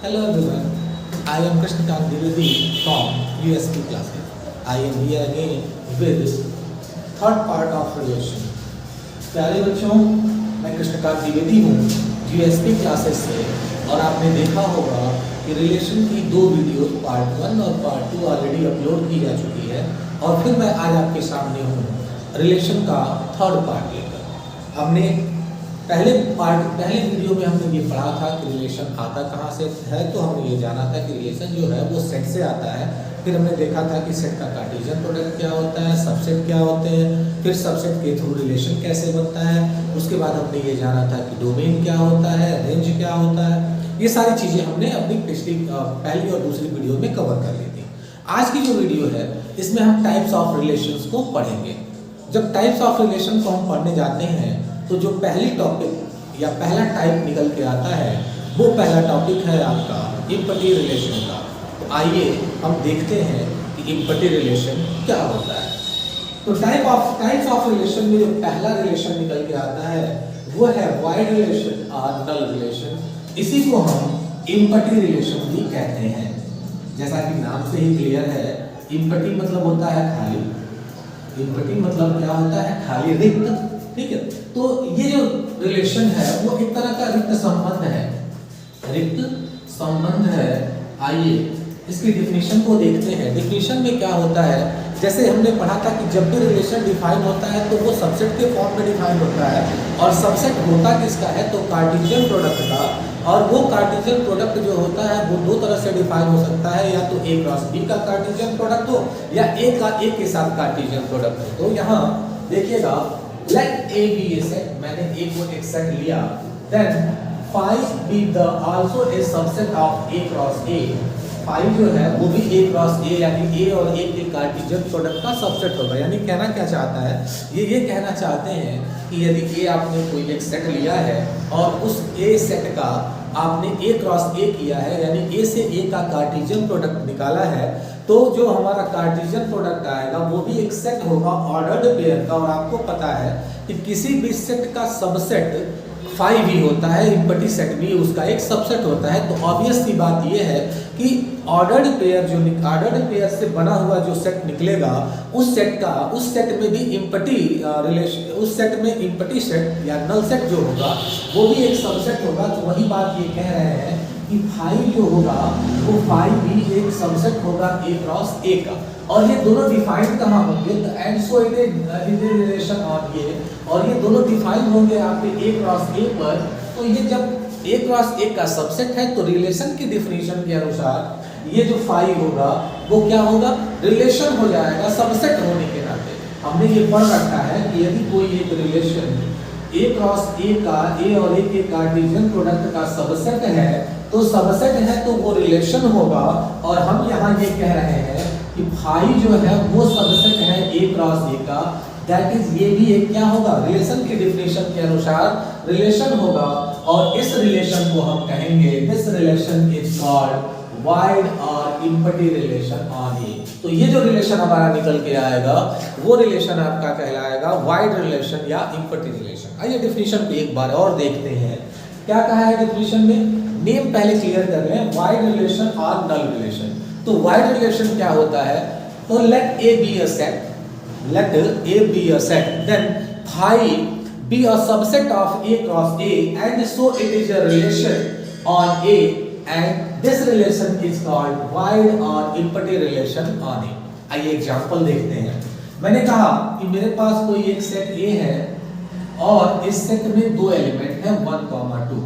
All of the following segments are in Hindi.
Hello everyone, I am Krishnakant Dwivedi from USP classes. I am here again with third part of relation. प्यारे बच्चों, मैं कृष्णकांत द्विवेदी हूँ USP क्लासेस से और आपने देखा होगा कि रिलेशन की दो वीडियो पार्ट 1 और पार्ट 2 ऑलरेडी अपलोड की जा चुकी है और फिर मैं आज आपके सामने हूँ रिलेशन का थर्ड पार्ट लेकर। हमने पहले वीडियो में हमने ये पढ़ा था कि रिलेशन आता कहाँ से है, तो हमने ये जाना था कि रिलेशन जो है वो सेट से आता है। फिर हमने देखा था कि सेट का कार्टेशियन प्रोडक्ट क्या होता है, सबसेट क्या होते हैं, फिर सबसेट के थ्रू रिलेशन कैसे बनता है। उसके बाद हमने ये जाना था कि डोमेन क्या होता है, रेंज क्या होता है। ये सारी चीज़ें हमने अपनी पहली और दूसरी वीडियो में कवर कर ली थी। आज की जो वीडियो है इसमें हम टाइप्स ऑफ रिलेशंस को पढ़ेंगे। जब टाइप्स ऑफ रिलेशन को हम पढ़ने जाते हैं तो जो पहली टॉपिक या पहला टाइप निकल के आता है वो पहला टॉपिक है आपका इम्पटी रिलेशन का। तो आइए हम देखते हैं कि इम्पटी रिलेशन क्या होता है। तो टाइप्स ऑफ रिलेशन में जो पहला रिलेशन निकल के आता है वो है वाइड रिलेशन और नल रिलेशन। इसी को हम इम्पटी रिलेशन भी कहते हैं। जैसा कि नाम से ही क्लियर है, इम्पटी मतलब होता है खाली। इम्पटी मतलब क्या होता है? खाली, रिक्त। ठीक है, तो ये जो रिलेशन है वो एक तरह का रिक्त संबंध है। रिक्त संबंध है। आइए इसकी डिफिनीशन को देखते हैं। डिफिनीशन में क्या होता है, जैसे हमने पढ़ा था कि जब भी रिलेशन डिफाइन होता है तो वो सबसेट के फॉर्म में डिफाइन होता है। और सबसेट होता किसका है? तो कार्टेशियन प्रोडक्ट का। और वो कार्टेशियन प्रोडक्ट जो होता है वो दो तरह से डिफाइन हो सकता है, या तो A क्रॉस B का कार्टेशियन प्रोडक्ट हो या A का A के साथ कार्टेशियन प्रोडक्ट हो। तो यहाँ देखिएगा, let A be a set, मैंने A को एक सेट लिया, then phi be the also a subset of A cross A। phi जो है वो भी A cross A यानी A और A के कार्टेशियन प्रोडक्ट का सबसेट होगा। यानी कहना क्या चाहता है, ये कहना चाहते हैं कि यदि A आपने कोई एक सेट लिया है और उस A सेट का आपने A क्रॉस A किया है, यानी A से A का कार्टेशियन प्रोडक्ट निकाला है, तो जो हमारा कार्टेशियन प्रोडक्ट आएगा वो भी एक सेट होगा ऑर्डर्ड पेयर का। और आपको पता है कि किसी भी सेट का सबसेट फाई भी होता है, इम्पटी सेट भी उसका एक सबसेट होता है। तो ऑब्वियस सी बात ये है कि ऑर्डर्ड पेयर से बना हुआ जो सेट निकलेगा उस सेट में भी इम्पटी रिलेशन, उस सेट में इम्पटी सेट या नल सेट जो होगा वो भी एक सबसेट होगा। तो वही बात ये कह रहे हैं कि फाई जो होगा वो फाई भी एक सबसेट होगा A क्रॉस A का। और ये दोनों डिफाइंड कहाँ होंगे? तो and so it is relation on ये, और ये दोनों डिफाइन होंगे आपके A क्रॉस A पर। तो ये जब A क्रॉस A का सबसेट है तो रिलेशन की डिफिनीशन के अनुसार ये जो फाई होगा वो क्या होगा? रिलेशन हो जाएगा सबसेट होने के नाते। हमने ये पढ़ रखा है कि यदि कोई एक रिलेशन A क्रॉस A का A और A के कार्टेशियन प्रोडक्ट का सबसेट है तो सबसेट है तो वो रिलेशन होगा। और हम यहाँ ये कह रहे हैं कि फाई जो है वो सबसेट है A क्रॉस A का, दैट इज ये भी एक क्या होगा? रिलेशन की डिफिनीशन के अनुसार रिलेशन होगा। और इस रिलेशन को हम कहेंगे, this relation is called wide और इम्पटी रिलेशन ऑन A। तो ये जो रिलेशन हमारा निकल के आएगा वो रिलेशन आपका कहलाएगा वाइड रिलेशन या इम्पटी रिलेशन। आइए डिफिनीशन को एक बार और देखते हैं। क्या कहा है डिफिनीशन में? नेम पहले क्लियर कर रहे हैं, वाइड रिलेशन और नल रिलेशन। तो वाइड रिलेशन क्या होता है? तो let A be a set, then phi be a subset of A cross A, and so it is a relation on A, and this relation is called wide or empty relation on A। आइए एग्जांपल देखते हैं। मैंने कहा कि मेरे पास कोई एक सेट A है और इस सेट में दो एलिमेंट हैं 1, 2।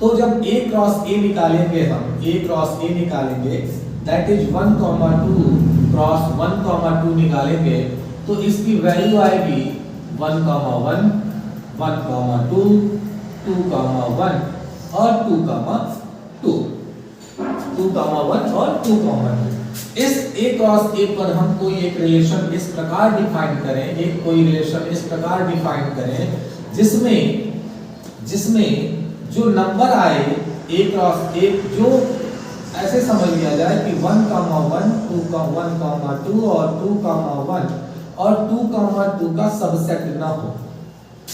तो जब A क्रॉस A निकालेंगे, हम A क्रॉस A निकालेंगे, दैट इज 1, 2 क्रॉस 1, 2 निकालेंगे, तो इसकी वैल्यू आएगी 1, 1, 1, 2, 2, 1 और 2, 2, 2, 1 और 2, 2। इस A क्रॉस A पर हम कोई एक रिलेशन इस प्रकार डिफाइन करें, इस प्रकार डिफाइन करें जिसमें जो नंबर आए A क्रॉस A, जो ऐसे समझ लिया जाए कि 1, 1, 2, 1, 2 और 2, 1 और 2, 2 का सबसेट ना हो।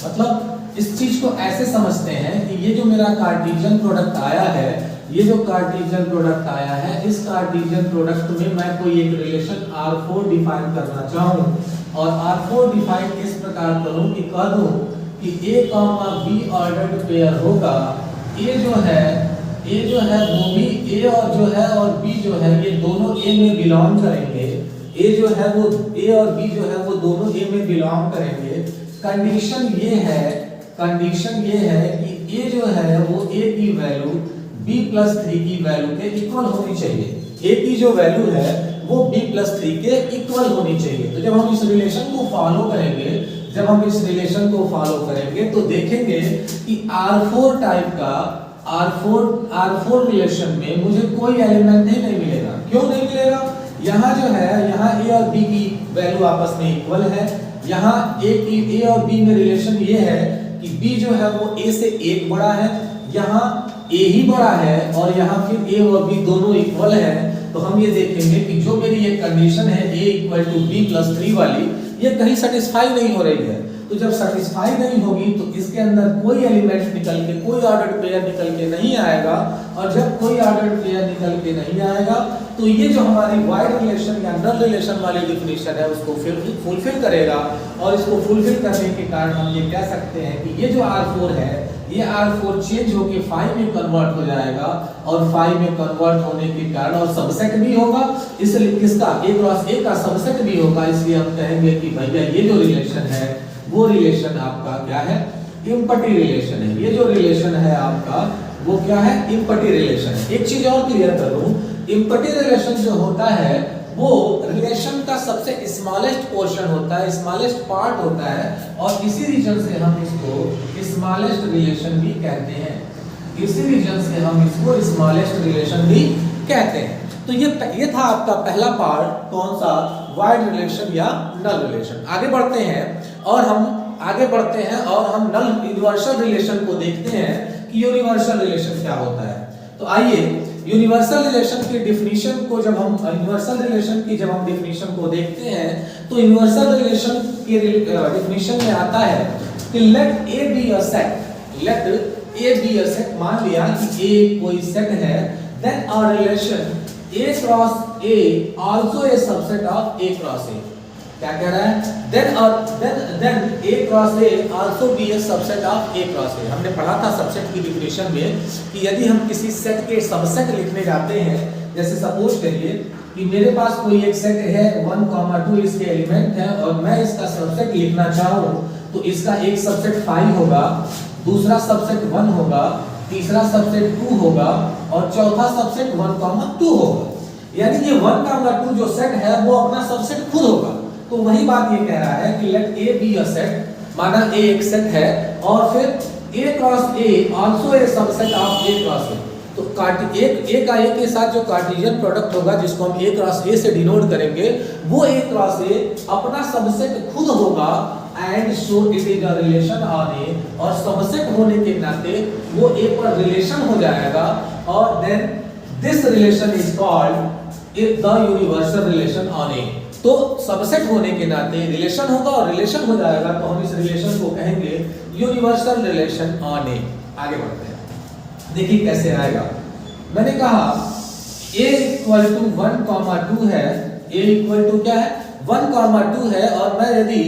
मतलब इस चीज को ऐसे समझते हैं कि ये जो मेरा कार्टेशियन प्रोडक्ट आया है ये जो कार्टेशियन प्रोडक्ट आया है, इस कार्टेशियन प्रोडक्ट में मैं कोई एक रिलेशन R4 डिफाइन करना चाहूँ और R4 डिफाइन इस प्रकार करूँ कि कह दूँ कि A, B ऑर्डर्ड पेयर होगा। A जो है वो भी A और B जो है ये दोनों A में बिलोंग करेंगे। A जो है वो A और B जो है वो दोनों A में बिलोंग करेंगे। कंडीशन ये है कि A जो है वो A की वैल्यू B+3 की वैल्यू के इक्वल होनी चाहिए। A की जो वैल्यू है वो B+3 के इक्वल होनी चाहिए। तो जब हम इस रिलेशन को फॉलो करेंगे तो देखेंगे कि R4 टाइप का R4 रिलेशन में मुझे कोई एलिमेंट ही नहीं मिलेगा। क्यों नहीं मिलेगा? यहाँ जो है यहाँ A और B की वैल्यू आपस में इक्वल है। यहाँ A और B में रिलेशन ये है कि B जो है वो A से 1 बड़ा है, यहाँ A ही बड़ा है और यहाँ फिर A और B दोनों इक्वल है। तो हम ये देखेंगे कि जो मेरी ये कंडीशन है A = B+3 वाली, ये कहीं सेटिस्फाई नहीं हो रही है। तो जब सेटिस्फाई नहीं होगी तो इसके अंदर कोई एलिमेंट निकल के, कोई ऑर्डर्ड पेयर निकल के नहीं आएगा। और जब कोई ऑर्डर्ड पेयर निकल के नहीं आएगा तो ये जो हमारी वाइड रिलेशन या नल रिलेशन वाली डिफिनीशन है उसको फुलफिल करेगा। और इसको फुलफिल करने के कारण हम ये कह सकते हैं कि ये जो R4 है, ये R4 चेंज होके फाई में कन्वर्ट हो जाएगा और फाई में कन्वर्ट होने के कारण और सबसेट भी होगा, इसलिए किसका A क्रॉस A का सबसेट भी होगा। इसलिए हम कहेंगे कि भैया ये जो रिलेशन है वो रिलेशन आपका क्या है? इम्पटी रिलेशन है। ये जो रिलेशन है आपका वो क्या है? इम्पटी रिलेशन है। एक चीज और क्लियर कर दूं, इम्पटी रिलेशन जो होता है वो रिलेशन का सबसे स्मॉलेस्ट पोर्शन होता है, स्मॉलेस्ट पार्ट होता है और इसी रीजन से हम इसको स्मॉलेस्ट रिलेशन भी कहते हैं। इसी रीजन से हम इसको स्मॉलेस्ट रिलेशन भी कहते हैं। तो ये था आपका पहला पार्ट, कौन सा? वाइड रिलेशन या नल रिलेशन। आगे बढ़ते हैं और हम नल यूनिवर्सल रिलेशन को देखते हैं कि यूनिवर्सल रिलेशन क्या होता है। तो आइए यूनिवर्सल रिलेशन की डिफिनीशन को जब हम डिफिनीशन को देखते हैं तो यूनिवर्सल रिलेशन की डिफिनीशन में आता है कि let A be a set. मान लिया कि A कोई सेट है, then a relation A cross A also a subset of A cross A। क्या कह रहा है? then A cross A also be a subset of A cross A। हमने पढ़ा था सबसेट की डिफिनीशन में कि यदि हम किसी सेट के सबसेट लिखने जाते हैं, जैसे सपोज करिए कि मेरे पास कोई एक सेट है 1, 2 इसके एलिमेंट है और मैं इसका सबसेट लिखना चाहूँ तो इसका एक सबसेट 5 होगा, दूसरा सबसेट 1 होगा, तीसरा सबसेट 2 होगा और चौथा सबसेट 1, 2 होगा। यानी ये 1, 2 जो सेट है वो अपना सबसेट खुद होगा। तो वही बात ये कह रहा है कि let A be a set, माना A एक सेट है और फिर A cross A also a subset of A cross A। तो A का A के साथ जो कार्टेशियन प्रोडक्ट होगा जिसको हम A क्रॉस A से डिनोट करेंगे, वो A क्रॉस A अपना सबसेट खुद होगा and so it is a relation on A। और सबसेट होने के नाते वो A पर रिलेशन हो जाएगा और then this relation is called the universal relation on A। तो सबसेट होने के नाते रिलेशन होगा और रिलेशन हो जाएगा तो हम इस रिलेशन को कहेंगे यूनिवर्सल रिलेशन ऑन A। आगे बढ़ते हैं, देखिए कैसे आएगा। मैंने कहा A = 1, 2 है। A = क्या है? 1, 2 है और मैं यदि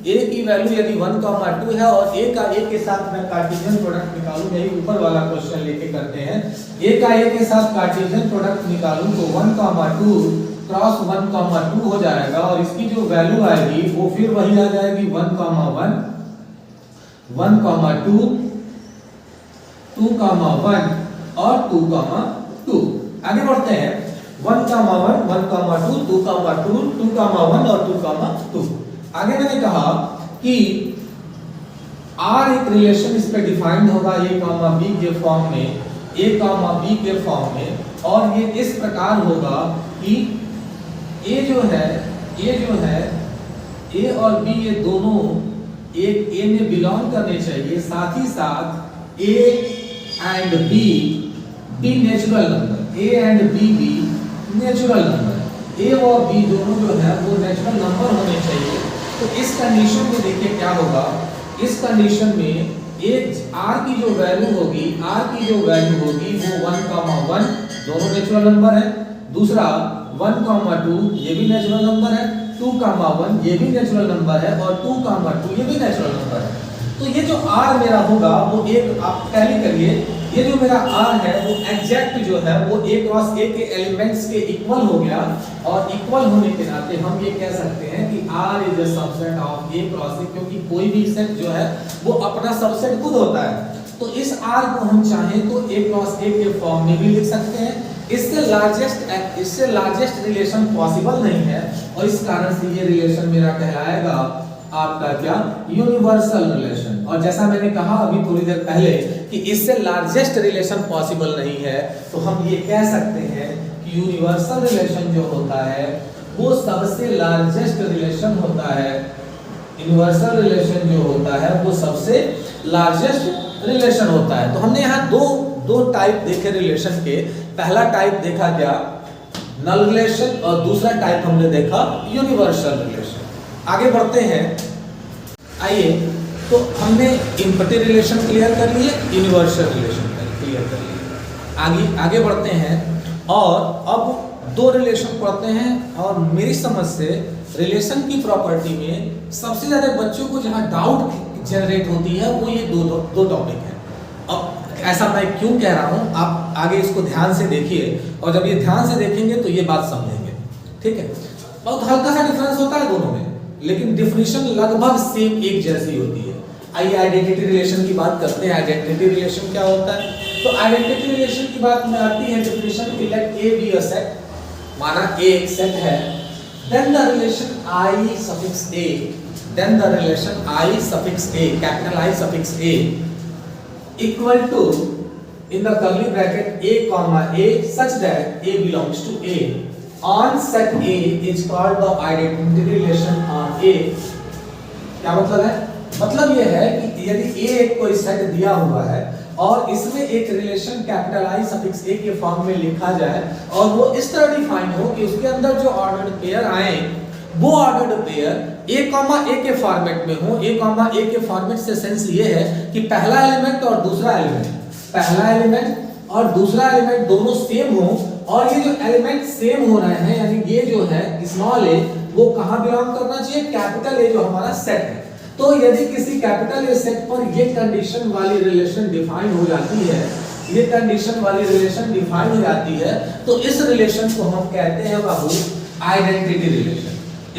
A की वैल्यू यदि 1, 2 है और A का A के साथ मैं कार्टेशियन प्रोडक्ट निकालूं, यही ऊपर वाला क्वेश्चन लेके करते हैं। A का A के साथ कार्टेशियन प्रोडक्ट निकालूं तो 1, 2 क्रॉस 1, 2 हो जाएगा और इसकी जो वैल्यू आएगी वो फिर वही आ जाएगी 1, 1, 2, 2, 1 और 2, 2। आगे बढ़ते हैं 1, 1, 2, 2, 2, 2, 1 और 2, 2। आगे मैंने कहा कि R एक रिलेशन इस पे डिफाइंड होगा A, B के फॉर्म में, A, B के फॉर्म में और ये इस प्रकार होगा कि A जो है A और B ये दोनों एक A में बिलोंग करने चाहिए, साथ ही साथ A and B natural number, A and B natural number, A और B दोनों जो है वो नेचुरल नंबर होने चाहिए। तो इस कंडीशन में देखिए क्या होगा, इस कंडीशन में एक r की जो वैल्यू होगी वो 1,1 दोनों नेचुरल नंबर है, दूसरा 1,2 ये भी नेचुरल नंबर है, 2,1 ये भी नेचुरल नंबर है और 2,2 ये भी नेचुरल नंबर है। तो ये जो r मेरा होगा वो एक, आप टैली करिए, ये जो मेरा r है वो एग्जैक्ट जो है वो a क्रॉस a के एलिमेंट्स के इक्वल हो गया, और इक्वल होने के नाते हम ये कह सकते हैं कि r is a subset of a cross a, क्योंकि कोई भी सेट जो है वो अपना सबसेट खुद होता है। तो इस r को हम चाहें तो a क्रॉस a के फॉर्म में भी लिख सकते हैं। इससे लार्जेस्ट रिलेशन पॉसिबल नहीं है, और इस कारण से ये रिलेशन मेरा कहलाएगा आपका क्या, यूनिवर्सल रिलेशन। और जैसा मैंने कहा अभी थोड़ी देर पहले कि इससे लार्जेस्ट रिलेशन पॉसिबल नहीं है, तो हम ये कह सकते हैं कि यूनिवर्सल रिलेशन जो होता है वो सबसे लार्जेस्ट रिलेशन होता है। यूनिवर्सल रिलेशन जो होता है वो सबसे लार्जेस्ट रिलेशन होता है। तो हमने यहाँ दो टाइप देखे रिलेशन के। पहला टाइप देखा क्या, नल रिलेशन, और दूसरा टाइप हमने देखा यूनिवर्सल रिलेशन। आगे बढ़ते हैं, आइए। तो हमने इम्पटी रिलेशन क्लियर कर लिए, यूनिवर्सल रिलेशन क्लियर कर लिए। आगे बढ़ते हैं और अब दो रिलेशन पढ़ते हैं। और मेरी समझ से रिलेशन की प्रॉपर्टी में सबसे ज्यादा बच्चों को जहां डाउट जनरेट होती है वो ये दो टॉपिक है। अब ऐसा मैं क्यों कह रहा हूं, आप आगे इसको ध्यान से देखिए, और जब ये ध्यान से देखेंगे तो ये बात समझेंगे। ठीक है, बहुत हल्का सा डिफरेंस होता है दोनों में, लेकिन डिफिनीशन लगभग सेम एक जैसी होती है। आइए आइडेंटिटी रिलेशन की बात करते हैं। आइडेंटिटी रिलेशन क्या होता है? तो आइडेंटिटी रिलेशन की बात में आती है डिफिनीशन कि let A be a set, माना ए एक सेट है, then the relation I suffix a, then the relation I suffix a, capital I suffix a, equal to in the curly bracket a comma a such that a belongs to a on set A is called the identity relation on A। क्या मतलब है? मतलब यह है कि यदि A एक कोई सेट दिया हुआ है और इसमें एक relation capital I suffix A के फॉर्म में लिखा जाए और वो इस तरह डिफाइन हो कि उसके अंदर जो ऑर्डर्ड पेयर आए वो ऑर्डर्ड पेयर A, A के फॉर्मेट में हो। A, A के फॉर्मेट से सेंस ये है कि पहला एलिमेंट और दूसरा एलिमेंट, पहला एलिमेंट और दूसरा एलिमेंट दोनों सेम हो, और ये जो एलिमेंट सेम हो रहे हैं यानी ये जो है स्मॉल a वो कहां बिलोंग करना चाहिए, कैपिटल A जो हमारा सेट है। तो यदि किसी कैपिटल A सेट पर ये कंडीशन वाली रिलेशन डिफाइन हो जाती है, ये कंडीशन वाली रिलेशन डिफाइन हो जाती है, तो इस रिलेशन को हम कहते हैं बाबू आइडेंटिटी रिलेशन।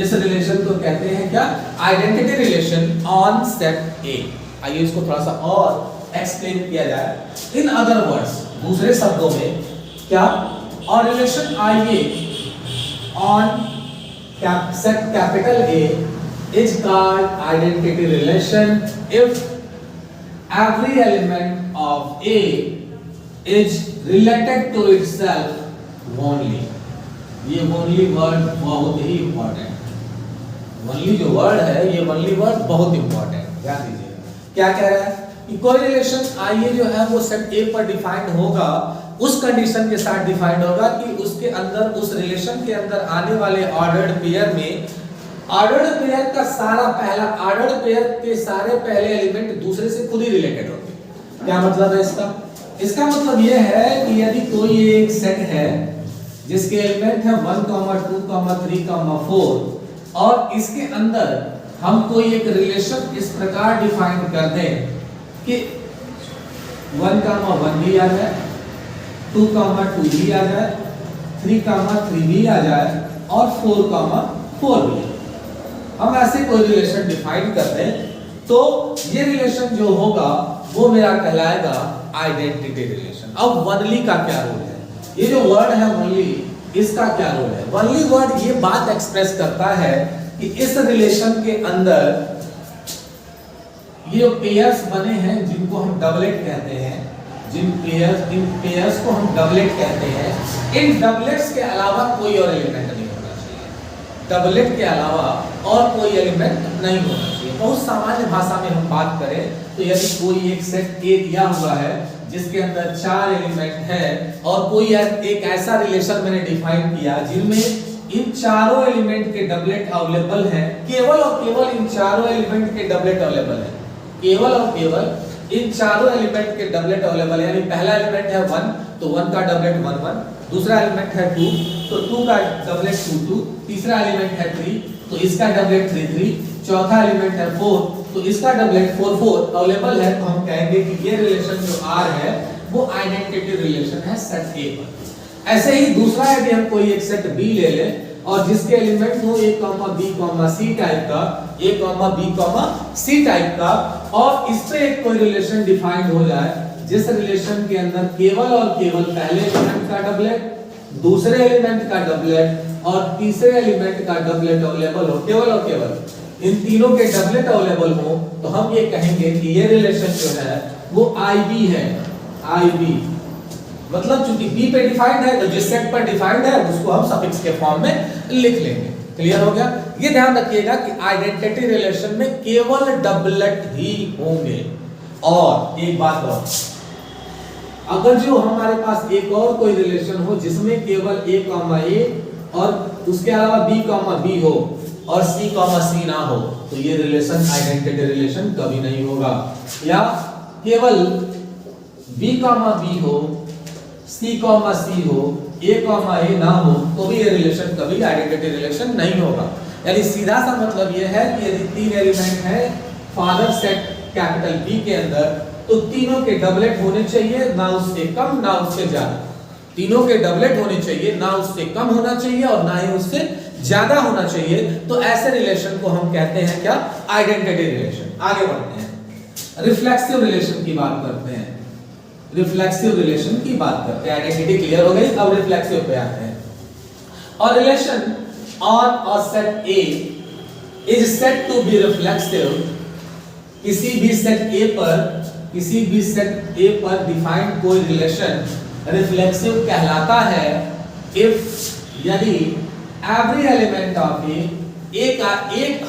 इस रिलेशन को कहते हैं क्या, identity relation on set A। आइए इसको थोड़ा सा और एक्सप्लेन किया जाए। इन अदर वर्ड्स, दूसरे शब्दों में क्या, और relation IA on set capital A is called identity relation if every element of A is related to itself only। ये only वर्ड बहुत ही इंपॉर्टेंट, only जो वर्ड है ये only वर्ड बहुत इंपॉर्टेंट, ध्यान दीजिएगा। क्या कह रहा है कि कोई रिलेशन IA जो है वो सेट A पर डिफाइंड होगा, उस कंडीशन के साथ डिफाइंड होगा कि उसके अंदर, उस रिलेशन के अंदर आने वाले ऑर्डर्ड पेयर में, ऑर्डर्ड पेयर का सारा पहला, ऑर्डर्ड पेयर के सारे पहले एलिमेंट दूसरे से खुद ही रिलेटेड होंगे। क्या मतलब है इसका? इसका मतलब यह है कि यदि कोई एक सेट है जिसके एलिमेंट है 1, 2, 3, 4 और इसके अंदर हम कोई एक रिलेशन इस प्रकार डिफाइन कर दें कि 1, 1 भी आ जाए, 2, 2 भी आ जाए, 3, 3 भी आ जाए और 4, 4 भी। हम ऐसे कोई रिलेशन डिफाइन कर दें तो ये रिलेशन जो होगा वो मेरा कहलाएगा आइडेंटिटी रिलेशन। अब वनली का क्या रोल है? ये जो वर्ड है वनली, इसका क्या रोल है? वनली वर्ड ये बात एक्सप्रेस करता है कि इस रिलेशन के अंदर ये जो पेयर्स बने हैं जिनको हम डबलेट कहते हैं, इन पेयर्स को हम डबलेट कहते हैं, इन डबलेट्स के अलावा कोई और एलिमेंट नहीं होना चाहिए। डबलेट के अलावा और कोई एलिमेंट नहीं होना चाहिए। बहुत सामान्य भाषा में हम बात करें तो यदि कोई एक सेट A दिया हुआ है जिसके अंदर 4 एलिमेंट है और कोई एक ऐसा रिलेशन मैंने डिफाइन किया जिनमें इन चारों एलिमेंट के डबलेट अवेलेबल हैं, केवल और केवल इन चारों एलिमेंट के डबलेट अवेलेबल है, केवल और केवल इन चारों एलिमेंट के डबलेट अवेलेबल है, यानी पहला एलिमेंट है 1 तो 1 का डबलेट 1 1, दूसरा एलिमेंट है 2 तो 2 का डबलेट 2 2, तीसरा एलिमेंट है 3 तो इसका डबलेट 3 3, चौथा एलिमेंट है 4 तो इसका डबलेट 4 4 अवेलेबल है। तो हम कहेंगे कि ये रिलेशन जो R है वो आइडेंटिटी रिलेशन है सेट A पर। ऐसे ही दूसरा यदि हम कोई एक सेट B ले लें और जिसके एलिमेंट हो A, B, C टाइप का, A, B, C टाइप का, और इस पे एक कोई रिलेशन डिफाइंड हो जाए जिस रिलेशन के अंदर केवल और केवल पहले एलिमेंट का डबलेट, दूसरे एलिमेंट का डबलेट और तीसरे एलिमेंट का डबलेट अवेलेबल हो, केवल और केवल इन तीनों के डबलेट अवेलेबल हो, तो हम ये कहेंगे कि ये रिलेशन जो है वो IB है। IB मतलब चूंकि B पे डिफाइंड है तो जिस सेट पर डिफाइंड है उसको हम सफिक्स के फॉर्म में लिख लेंगे। क्लियर हो गया? ये ध्यान रखिएगा कि आइडेंटिटी रिलेशन में केवल डबलेट ही होंगे। और एक बात और, अगर जो हमारे पास एक और कोई रिलेशन हो जिसमें केवल A, और उसके अलावा B, हो और C, ना हो, तो ये रिलेशन आइडेंटिटी रिलेशन कभी नहीं होगा। या केवल B, हो, C, हो, A, ना हो, तो भी ये रिलेशन कभी आइडेंटिटी रिलेशन नहीं होगा। यानी सीधा सा मतलब ये है कि यदि तीन एलिमेंट है फादर सेट कैपिटल B के अंदर, तो तीनों के डबलेट होने चाहिए, ना उससे कम ना उससे ज्यादा। तीनों के डबलेट होने चाहिए, ना उससे कम होना चाहिए और ना ही उससे ज्यादा होना चाहिए। तो ऐसे रिलेशन को हम कहते हैं क्या? Identity relation. आगे बढ़ते हैं, रिफ्लेक्सिव रिलेशन की बात करते हैं। रिफ्लेक्सिव रिलेशन की बात करते हैं। आइडेंटिटी क्लियर हो गई, अब रिफ्लेक्सिव पे आते हैं। और रिलेशन ऑन और set A is set to be reflexive. किसी भी सेट A पर डिफाइंड कोई रिलेशन रिफ्लेक्सिव कहलाता है इफ यदि एवरी एलिमेंट ऑफ A का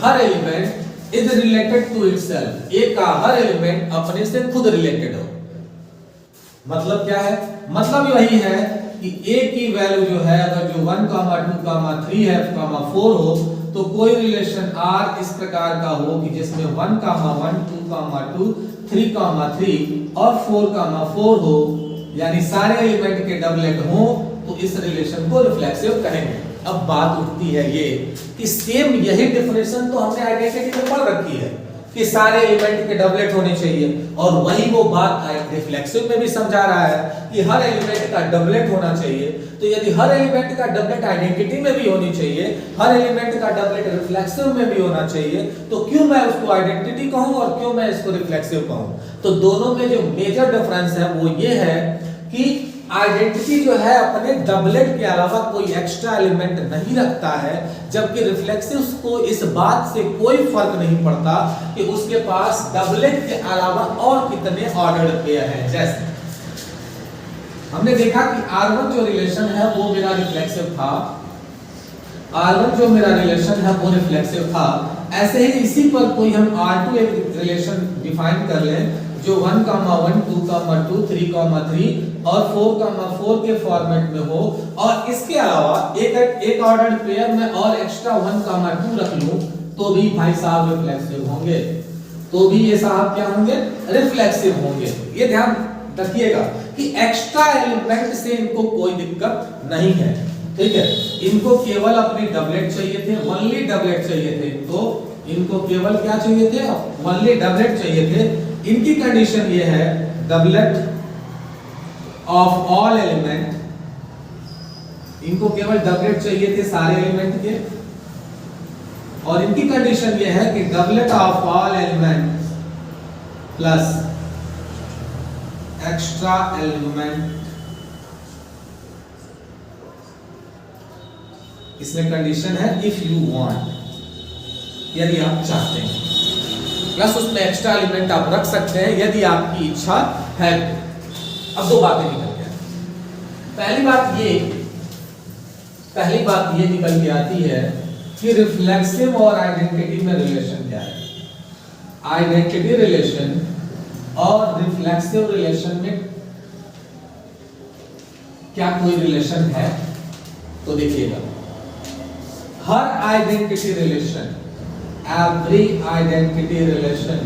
हर element is related to itself. A का हर एलिमेंट अपने से खुद रिलेटेड हो। मतलब क्या है? मतलब वही है कि A की वैल्यू जो है अगर जो 1, 2, 3 है, 4 हो, तो कोई रिलेशन R इस प्रकार का हो कि जिसमें 1, 1, 2, 3, 3 और 4, हो, यानी सारे एलिमेंट के डबलेट हो, तो इस रिलेशन को रिफ्लेक्सिव कहेंगे। अब बात उठती है ये कि सेम यही डेफिनेशन तो हमने आइडेंटिटी में पढ़ रखी है कि सारे एलिमेंट के डबलेट होने चाहिए, और वही वो बात रिफ्लेक्सिव में भी समझा रहा है कि हर एलिमेंट का डबलेट होना चाहिए। तो यदि हर एलिमेंट का डबलेट आइडेंटिटी में भी होनी चाहिए, हर एलिमेंट का डबलेट रिफ्लेक्सिव में भी होना चाहिए, तो क्यों मैं उसको आइडेंटिटी कहूं और क्यों मैं इसको रिफ्लेक्सिव कहूं? तो दोनों में जो मेजर डिफरेंस है वो ये है कि आइडेंटिटी जो है अपने डबलेट के अलावा कोई एक्स्ट्रा एलिमेंट नहीं रखता है, जबकि रिफ्लेक्सिव को इस बात से कोई फर्क नहीं पड़ता कि उसके पास डबलेट के अलावा और कितने ऑर्डर्ड पेयर हैं। जैसे हमने देखा कि R1 जो रिलेशन है वो मेरा रिफ्लेक्सिव था, R1 जो मेरा रिलेशन है वो रिफ्लेक्सिव था। ऐसे ही इसी पर कोई हम R2 एक रिलेशन डिफाइन कर लें जो 1, 1, 2, 2, 3, 3 और 4, के फॉर्मेट में हो, और इसके अलावा एक ऑर्डर्ड पेयर में और एक्स्ट्रा 1, 2 रख लूं, तो भी भाई साहब रिफ्लेक्सिव होंगे। तो भी ये साहब क्या होंगे? रिफ्लेक्सिव होंगे। ये ध्यान रखिएगा कि एक्स्ट्रा एलिमेंट से इनको कोई दिक्कत नहीं है। ठीक है, इनको केवल अपने डबलेट चाहिए थे, ओनली डबलेट चाहिए थे। तो इनको केवल क्या चाहिए थे? ओनली डबलेट चाहिए थे। इनकी कंडीशन ये है डबलेट ऑफ ऑल एलिमेंट, इनको केवल डबलेट चाहिए थे सारे एलिमेंट के, और इनकी कंडीशन ये है कि doublet of all element plus extra element, इसमें कंडीशन है इफ यू वांट, यदि आप चाहते हैं, प्लस उसमें एक्स्ट्रा एलिमेंट आप रख सकते हैं यदि आपकी इच्छा है। अब दो बातें निकल के पहली बात ये निकल के आती है कि रिफ्लेक्सिव और आइडेंटिटी में रिलेशन क्या है। आइडेंटिटी रिलेशन और रिफ्लेक्सिव रिलेशन में क्या कोई रिलेशन है? तो देखिएगा, हर identity relation, every identity relation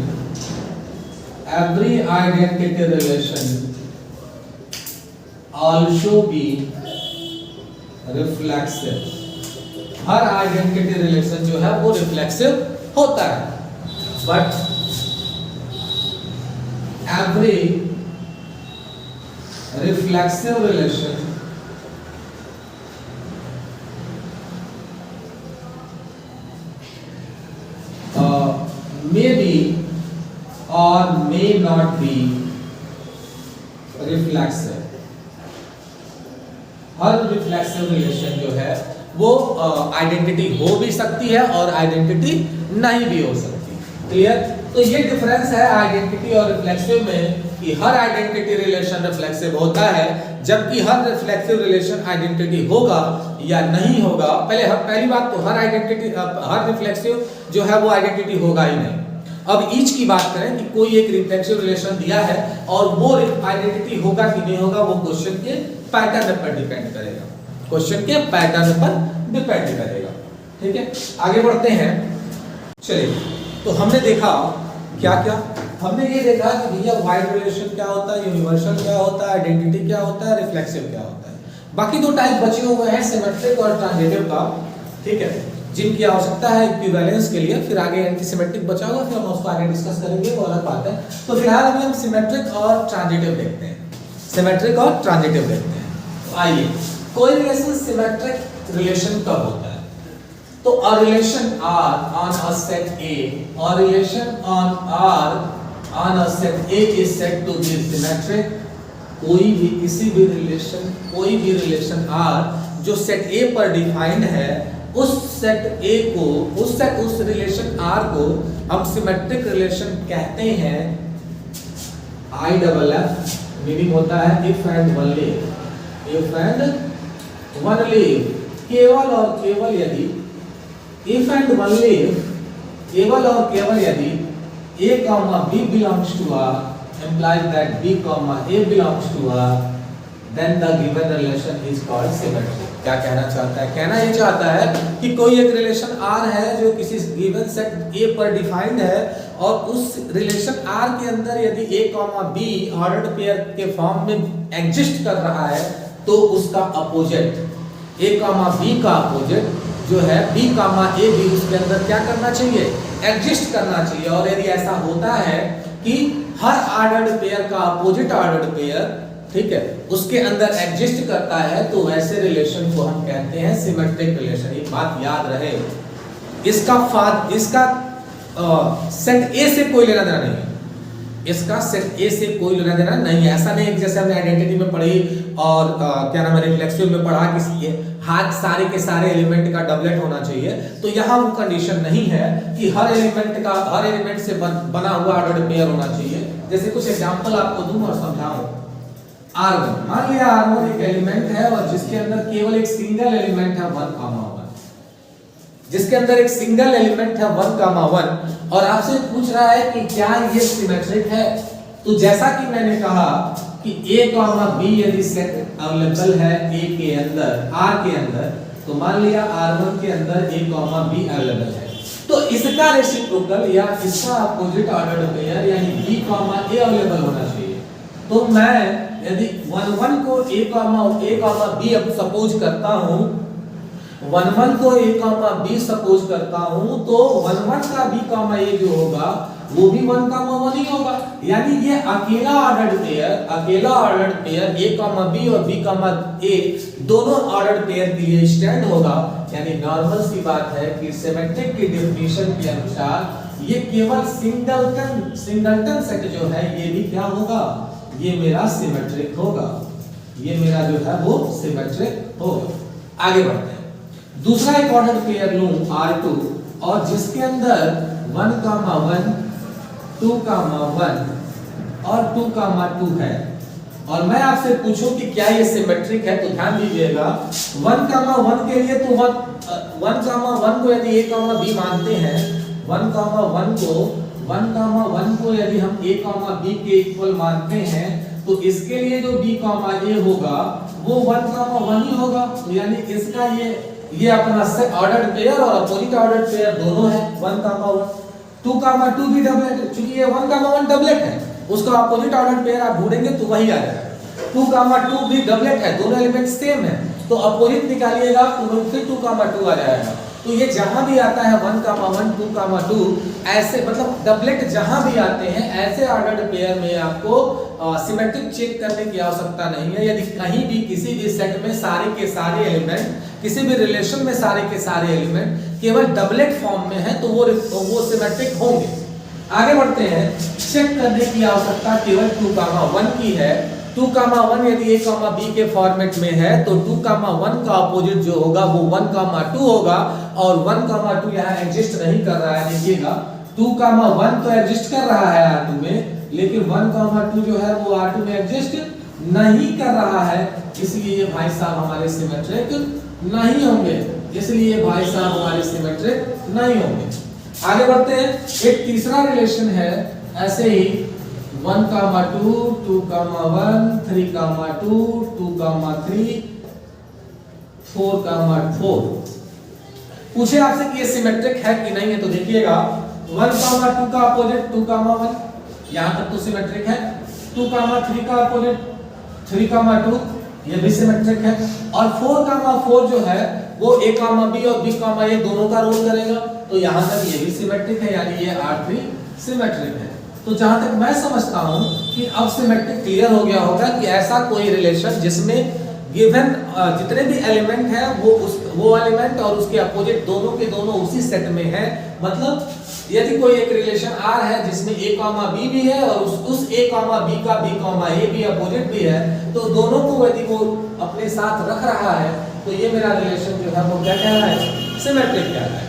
every identity relation also be reflexive, हर आइडेंटिटी रिलेशन जो है वो रिफ्लेक्सिव होता है, but every reflexive relation may be or may not be reflexive. Her reflexive relation जो है वो आइडेंटिटी हो भी सकती है और आइडेंटिटी नहीं भी हो सकती। क्लियर? तो ये डिफरेंस है आइडेंटिटी और रिफ्लेक्सिव में कि हर आइडेंटिटी रिलेशन रिफ्लेक्सिव होता है, जबकि हर रिफ्लेक्सिव रिलेशन आइडेंटिटी होगा या नहीं होगा। पहली बात तो हर रिफ्लेक्सिव जो है वो आइडेंटिटी होगा ही नहीं। अब ईच की बात करें कि कोई एक रिफ्लेक्सिव रिलेशन दिया है और वो आइडेंटिटी होगा कि नहीं होगा, वो क्वेश्चन के पैटर्न पर डिपेंड करेगा, क्वेश्चन के पैटर्न पर डिपेंड करेगा। ठीक है, आगे बढ़ते हैं। चलिए, तो हमने देखा क्या क्या, हमने ये देखा कि भैया वाइड रिलेशन क्या होता है, यूनिवर्सल क्या होता है, आइडेंटिटी क्या होता है, रिफ्लेक्सिव क्या होता है। बाकी दो टाइप बचे हुए हैं, सिमेट्रिक और ट्रांजिटिव का। ठीक है, जिनकी आवश्यकता है इक्विवेलेंस के लिए। फिर आगे एंटी सिमेट्रिक बचा होगा, फिर हम उसको आगे डिस्कस करेंगे, वो अलग बात है। तो फिलहाल अभी हम सिमेट्रिक और ट्रांजिटिव देखते हैं, सिमेट्रिक और ट्रांजिटिव देखते हैं। तो आइए, कोई रिलेशन सिमेट्रिक रिलेशन कब होता है? तो a relation R on a set A or relation on R on a set A is said to be symmetric। कोई भी रिलेशन R जो सेट A पर डिफाइंड है, उस रिलेशन R को हम सिमेट्रिक रिलेशन कहते हैं। IFF मीनिंग होता है इफ एंड ओनली, केवल और केवल यदि, if and only केवल और केवल यदि A, B belongs to R implies that B, A belongs to R, then the given relation is called symmetric। क्या कहना चाहता है? कहना ये चाहता है कि कोई एक रिलेशन R है जो किसी गिवन सेट A पर डिफाइंड है, और उस रिलेशन R के अंदर यदि A, B ऑर्डर्ड पेयर के फॉर्म में एग्जिस्ट कर रहा है, तो उसका अपोजिट A, B का अपोजिट जो है B, A भी उसके अंदर क्या करना चाहिए? एग्जिस्ट करना चाहिए। और यदि ऐसा होता है कि हर ऑर्डर्ड पेयर का अपोजिट ऑर्डर्ड पेयर, ठीक है, उसके अंदर एग्जिस्ट करता है, तो वैसे रिलेशन को हम कहते हैं सिमेट्रिक रिलेशन। ये बात याद रहे, इसका सेट A से कोई लेना देना नहीं है, इसका सेट A से कोई लेना देना नहीं है। ऐसा नहीं है जैसे हमने आइडेंटिटी में पढ़ी और क्या नाम है रिफ्लेक्सिव में पढ़ा कि हाथ सारे के सारे एलिमेंट का डबलेट होना चाहिए। तो यहाँ वो कंडीशन नहीं है कि हर एलिमेंट से बना हुआ ऑर्डर्ड पेयर होना चाहिए। जैसे कुछ एग्जांपल आपको दूं और समझाऊं। R1, मान लिया R1 एक एलिमेंट है और जिसके अंदर केवल एक सिंगल एलिमेंट है 1,1, जिसके अंदर एक सिंगल एलिमेंट है 1,1, और आपसे पूछ रहा है कि क्या ये सिमेट्रिक है। तो जैसा कि मैंने कहा कि A, B यदि सेट अवेलेबल है A के अंदर, R के अंदर, तो मान लिया R1 के अंदर A, B अवेलेबल है, तो इसका रेसिप्रोकल या इसका अपोजिट ऑर्डर्ड पेयर यानी B, A अवेलेबल होना चाहिए। तो मैं यदि 1,1 को A, B अब सपोज करता हूं, 1,1 को A, B सपोज करता हूं, तो 1,1 का B, A जो होगा वो भी 1,1 ही होगा। यानी ये अकेला ऑर्डर्ड पेयर A, B और B, A दोनों ऑर्डर्ड पेयर के लिए स्टैंड होगा। यानी नॉर्मल सी बात है कि सिमेट्रिक की डेफिनेशन के अनुसार ये केवल सिंगलटन सेट जो है ये भी क्या होगा? ये मेरा सिमेट्रिक होगा, ये मेरा जो है वो सिमेट्रिक होगा। आगे बढ़ते हैं। दूसरा एक ऑर्डर्ड पेयर लूं R2 और जिसके अंदर 1,1, 2,1 और 2,2 है, और मैं आपसे पूछूं कि क्या ये सिमेट्रिक है, तो ध्यान दीजिएगा 1,1 के लिए तो 1,1 को यदि A, B मानते हैं, 1,1 को यदि हम A, B के इक्वल मानते हैं, तो इसके लिए जो B, A होगा वो 1,1 ही होगा। तो यानी इसका ये अपना ऑर्डर्ड पेयर और अपोजिट ऑर्डर्ड पेयर दोनों है 1,1, 2,2 भी डबलेट है, क्योंकि ये 1,1 डबलेट है, उसका अपोजिट ऑर्डर पेयर आप ढूंढेंगे तो वही आ जाएगा। 2, 2 भी डबलेट है, दोनों एलिमेंट सेम है, तो अपोजिट निकालिएगा तो फिर 2, 2 आ जाएगा। तो ये जहां भी आता है 1, 1, 2, 2 ऐसे मतलब डबलेट जहां भी आते हैं ऐसे ऑर्डर्ड पेयर में आपको सिमेट्रिक चेक करने की आवश्यकता नहीं है। यदि कहीं भी किसी भी सेट में सारे के सारे एलिमेंट, किसी भी रिलेशन में सारे के सारे एलिमेंट केवल डबलेट फॉर्म में है तो वो सिमेट्रिक होंगे। आगे बढ़ते हैं, चेक करने की आवश्यकता केवल 2, 1 की है। 2, 1 यदि a, b के फॉर्मेट में है तो 2, 1 का अपोजिट जो होगा वो 1, 2 होगा और 1, 2 यहाँ एग्जिस्ट नहीं कर रहा है। देखिएगा 2, 1 तो एग्जिस्ट कर रहा है R2 में, लेकिन 1, 2 जो है वो R2 में एग्जिस्ट नहीं कर रहा है, इसलिए ये भाई साहब हमारे सिमेट्रिक नहीं होंगे, इसलिए भाई साहब हमारे सिमेट्रिक नहीं होंगे। आगे बढ़ते हैं, एक तीसरा रिलेशन है ऐसे ही 1, 2, 2, 1, 3, 2, 2, 3, 4, 4। पूछे आपसे कि ये सिमेट्रिक है कि नहीं है, तो देखिएगा 1, 2 का अपोजिट 2, 1 यहां तक तो सिमेट्रिक है। 2, 3 का अपोजिट 3, 2 ये भी सिमेट्रिक है। और 4, 4 जो है वो a, b और b, a दोनों का रोल करेगा, तो यहां तक ये भी सिमेट्रिक है, यानी ये R3 सिमेट्रिक है। तो जहां तक मैं समझता हूं कि अब सिमेट्रिक क्लियर हो गया होगा कि ऐसा कोई रिलेशन जिसमें गिवन जितने भी एलिमेंट हैं वो एलिमेंट और उसके अपोजिट दोनों के दोनों उसी सेट में है। मतलब यदि कोई एक रिलेशन R है जिसमें a, b भी है और उस a, b का b, a भी अपोजिट भी है, तो दोनों को यदि वो अपने साथ रख रहा है तो ये मेरा रिलेशन जो है वो क्या कह रहा है, सिमेट्रिक कह रहा है।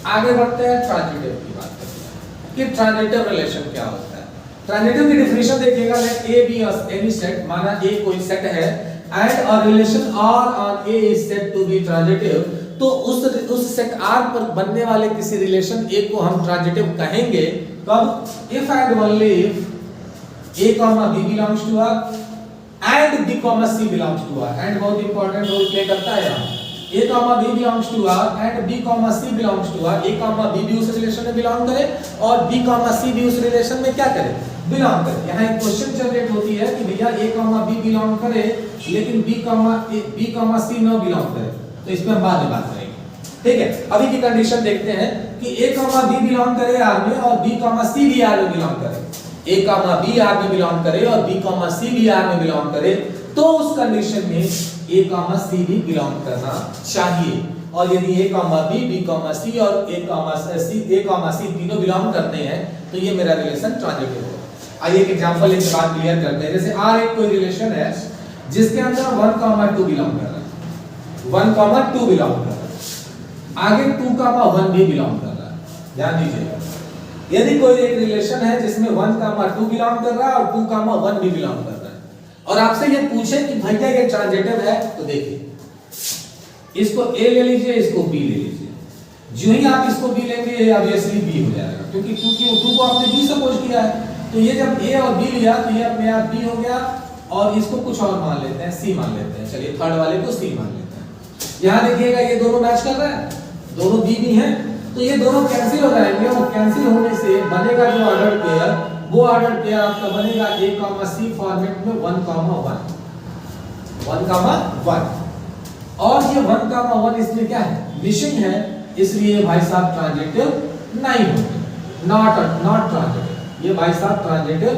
आगे बढ़ते हैं, ट्रांजिटिव की बात करते हैं कि ट्रांजिटिव रिलेशन क्या होता है। ट्रांजिटिव की डेफिनेशन देखिएगा, let A be any set, माना A कोई सेट है and a relation R on A is said to be transitive, तो उस सेट R पर बनने वाले किसी रिलेशन A को हम ट्रांजिटिव कहेंगे कब, if and only if A, B belongs to R and B, C belongs to R। and बहुत इंपॉर्टेंट रोल प्ले करता है यहाँ, A, B belongs to R and B, C belongs to R। A, B भी उस रिलेशन में बिलोंग करे और B, C भी उस रिलेशन में क्या करे, बिलोंग करे। यहाँ एक क्वेश्चन जनरेट होती है कि भैया A, B बिलोंग करे लेकिन B, C न बिलोंग करे, तो इस पे हम बाद में बात करेंगे, ठीक है। अभी की कंडीशन देखते हैं कि A, B बिलोंग करे R में और B, C भी R में बिलोंग करे। A, B R में बिलोंग करे और B, C भी R में बिलोंग करे, तो उस कंडीशन में A, C भी बिलोंग करना चाहिए। और यदि A, B, B, C और A, C तीनों बिलोंग करते हैं तो ये मेरा रिलेशन ट्रांजिटिव होगा। आइए एक एग्जांपल एक बात क्लियर करते हैं। जैसे R एक कोई रिलेशन है जिसके अंदर 1, 2 बिलोंग कर रहा है, 1, 2 बिलोंग कर रहा है, आगे 2, 1 भी बिलोंग कर रहा है। ध्यान दीजिएगा, यदि कोई एक रिलेशन है जिसमें 1, 2 बिलोंग कर रहा है और 2, 1 भी बिलोंग कर रहा है और आपसे ये पूछे कि भैया ये ट्रांजिटिव है, तो देखिए इसको A ले लीजिए, इसको B ले लीजिए। जो ही आप इसको B लेंगे ऑब्वियसली B हो जाएगा, क्योंकि 2 को आपने B सपोज किया है। तो ये जब A और B लिया तो ये अपने आप B हो गया और इसको कुछ और मान लेते हैं, C मान लेते हैं। चलिए थर्ड वाले को C मान लेते हैं। यहाँ देखिएगा ये दोनों मैच कर रहा है, दोनों B भी हैं, तो ये दोनों कैंसिल हो जाएंगे और कैंसिल होने से बनेगा जो ऑर्डर पेयर, वो ऑर्डर पेयर आपका बनेगा A, C फॉर्मेट में 1, 1 और ये 1, 1 इसमें क्या है, मिसिंग है, इसलिए भाई साहब ट्रांजिटिव नहीं होंगे, नॉट ट्रांजिटिव, ये भाई साहब ट्रांजिटिव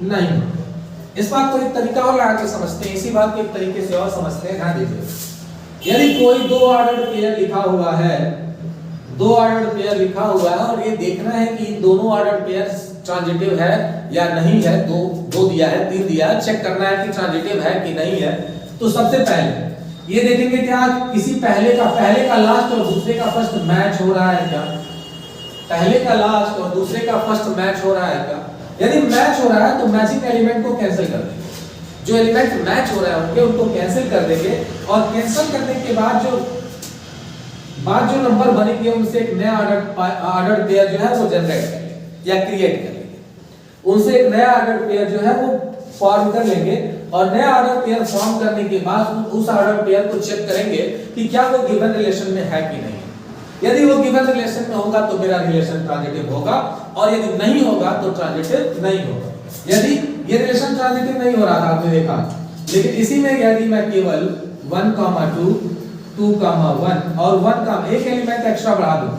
नहीं होंगे। इस बात को एक तरीका और लगा के समझते हैं, इसी बात को एक तरीके से और समझते हैं। ध्यान दीजिए, यदि कोई दो ऑर्डर्ड पेयर लिखा हुआ है, दो ऑर्डर्ड पेयर लिखा हुआ है और ये देखना है कि इन दोनों ऑर्डर्ड पेयर ट्रांजिटिव है या नहीं है, दो दिया है, 3 दिया है, चेक करना है कि ट्रांजिटिव है कि नहीं है। तो सबसे पहले ये देखेंगे क्या किसी पहले का लास्ट और दूसरे का फर्स्ट मैच हो रहा है क्या, पहले का लास्ट और दूसरे का फर्स्ट मैच हो रहा है क्या। यदि मैच हो रहा है तो मैचिंग एलिमेंट को कैंसिल कर देंगे, जो एलिमेंट मैच हो रहे होंगे उनको कैंसिल कर देंगे और कैंसिल करने के बाद जो नंबर बनेंगे उनसे एक नया ऑर्डर पेयर जो है वो जनरेट करेंगे या क्रिएट करेंगे, उनसे एक नया ऑर्डर पेयर जो है वो फॉर्म कर लेंगे और नया ऑर्डर पेयर फॉर्म करने के बाद उस ऑर्डर पेयर को चेक करेंगे कि क्या वो गिवन रिलेशन में है कि नहीं। यदि वो गिवन रिलेशन में होगा तो मेरा रिलेशन ट्रांजिटिव होगा और यदि नहीं होगा तो ट्रांजिटिव नहीं होगा। यदि ये रिलेशन ट्रांजिटिव नहीं हो रहा था आपने देखा, लेकिन इसी में यदि मैं केवल 1, 2, 2, 1 और 1 एक एलिमेंट एक्स्ट्रा बढ़ा दूं,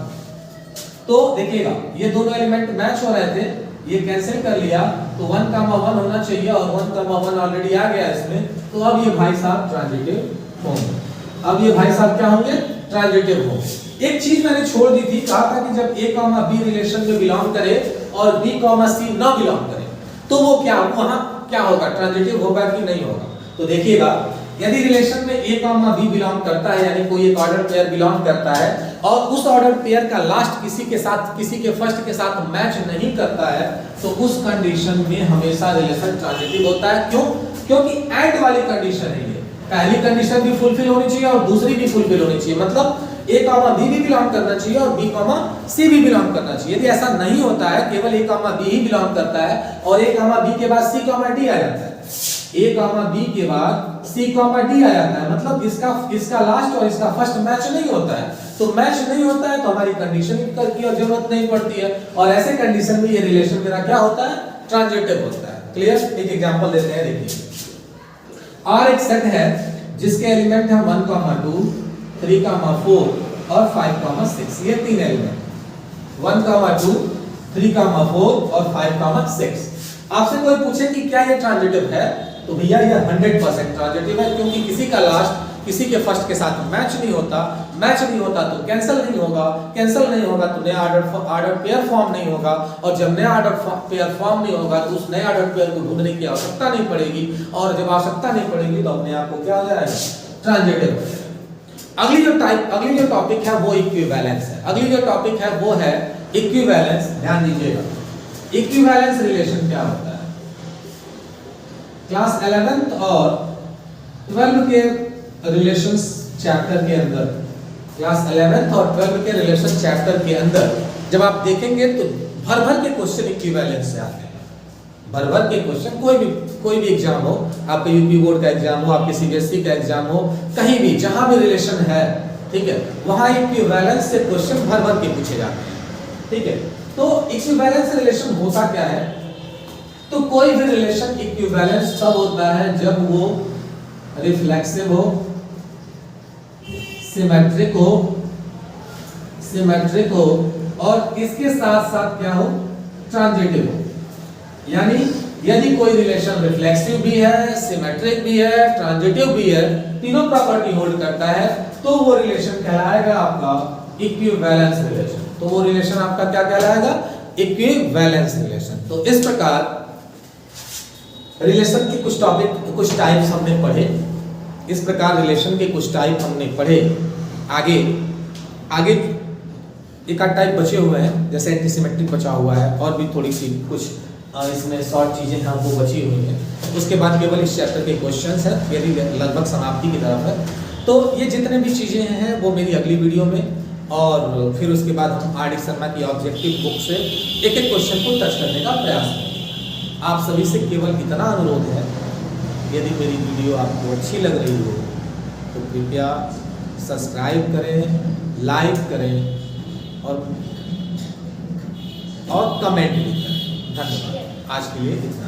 तो देखिएगा ये दोनों एलिमेंट मैच हो रहे थे, ये कैंसिल कर लिया, तो 1, 1 होना चाहिए और 1, 1 ऑलरेडी आ गया इसमें, तो अब ये भाई साहब ट्रांजिटिव होंगे। अब ये भाई साहब क्या होंगे? ट्रांजिटिव होंगे। एक चीज मैंने छोड़ दी थी, कहा था कि जब a, b रिलेशन में बिलोंग करे और b, c ना बिलोंग करे, तो वो क्या वहां क्या होगा? ट्रांजिटिव होगा कि नहीं होगा? तो देखिएगा, यदि रिलेशन में a, b बिलोंग करता है, यानी कोई एक ऑर्डर पेयर बिलोंग करता है और उस ऑर्डर पेयर का लास्ट किसी के फर्स्ट के साथ मैच नहीं करता है, तो उस कंडीशन में हमेशा रिलेशन ट्रांजिटिव होता है। क्यों? क्योंकि एंड वाली कंडीशन है ये, पहली कंडीशन भी फुलफिल होनी चाहिए और दूसरी भी फुलफिल होनी चाहिए, मतलब a, b भी बिलोंग करना चाहिए और b, c भी बिलोंग करना चाहिए। यदि ऐसा नहीं होता है, केवल a, b ही बिलोंग करता है और a, b के बाद c, d आ जाता है, a, b के बाद c, d आ जाता है, मतलब इसका लास्ट और इसका फर्स्ट मैच नहीं होता है, तो मैच नहीं होता है तो हमारी कंडीशन की और जरूरत नहीं पड़ती है, और ऐसे कंडीशन में ये रिलेशन मेरा क्या होता है? ट्रांजिटिव होता है। क्लियर? एक एग्जांपल देते हैं, देखिए R एक सेट है जिसके एलिमेंट है 1, 2, 3, 4 और 5, 6, ये तीन एलिमेंट 1, 2, 3, 4 और 5, 6। आपसे कोई पूछे कि क्या ये ट्रांजिटिव है, तो भैया ये 100% ट्रांजिटिव है, क्योंकि किसी का लास्ट किसी के फर्स्ट के साथ मैच नहीं होता तो कैंसिल नहीं होगा तो नया ऑर्डर पेयर फॉर्म नहीं होगा, और जब नया ऑर्डर पेयर फॉर्म नहीं होगा तो उस नए ऑर्डर पेयर को ढूंढने की आवश्यकता नहीं पड़ेगी, और जब आवश्यकता नहीं पड़ेगी तो अपने आप को क्या हो जाएगा? ट्रांजिटिव हो जाएगा। अगली जो टॉपिक है वो इक्विवेलेंस है। अगली जो टॉपिक है वो है इक्विवेलेंस। ध्यान दीजिएगा, इक्विवेलेंस रिलेशन क्या होता है? क्लास 11th और 12 के रिलेशंस चैप्टर के अंदर, क्लास 11th और 12 के रिलेशन चैप्टर के अंदर जब आप देखेंगे तो भर के क्वेश्चन इक्विवेलेंस से आते हैं। भर के क्वेश्चन, कोई भी एग्जाम हो, आपका यूपी बोर्ड का एग्जाम हो, आपके सीबीएसई का एग्जाम हो, कहीं भी जहां भी रिलेशन है, ठीक है, वहां इक्विवेलेंस से क्वेश्चन भर के पूछे जाते हैं। ठीक है, तो इक्विवेलेंस रिलेशन होता क्या है? तो कोई भी रिलेशन इक्विवेलेंस तब होता है जब वो रिफ्लेक्सिव हो, सिमेट्रिक हो और इसके साथ साथ क्या हो? ट्रांजिटिव हो। यानी यदि कोई रिलेशन रिफ्लेक्सिव भी है, सिमेट्रिक भी है, ट्रांजिटिव भी है, तीनों प्रॉपर्टी होल्ड करता है, तो वो रिलेशन कहलाएगा आपका इक्विवेलेंस रिलेशन। तो वो रिलेशन आपका क्या कहलाएगा? Equivalence relation. तो इस प्रकार रिलेशन के कुछ टाइप्स हमने पढ़े। इस प्रकार रिलेशन के कुछ टाइप हमने पढ़े। आगे एक आध टाइप बचे हुए हैं, जैसे एंटीसिमेट्रिक बचा हुआ है, और भी थोड़ी सी कुछ इसमें शॉर्ट चीजें हैं वो बची हुई हैं। उसके बाद केवल इस चैप्टर के क्वेश्चंस हैं, मेरी लगभग समाप्ति की तरफ है। तो ये जितने भी चीजें हैं वो मेरी अगली वीडियो में, और फिर उसके बाद हम आर डी शर्मा की ऑब्जेक्टिव बुक से एक क्वेश्चन को टच करने का प्रयास करेंगे। आप सभी से केवल इतना अनुरोध है, यदि मेरी वीडियो आपको अच्छी लग रही हो तो कृपया सब्सक्राइब करें, लाइक करें और कमेंट भी करें। धन्यवाद। आज के लिए इतना।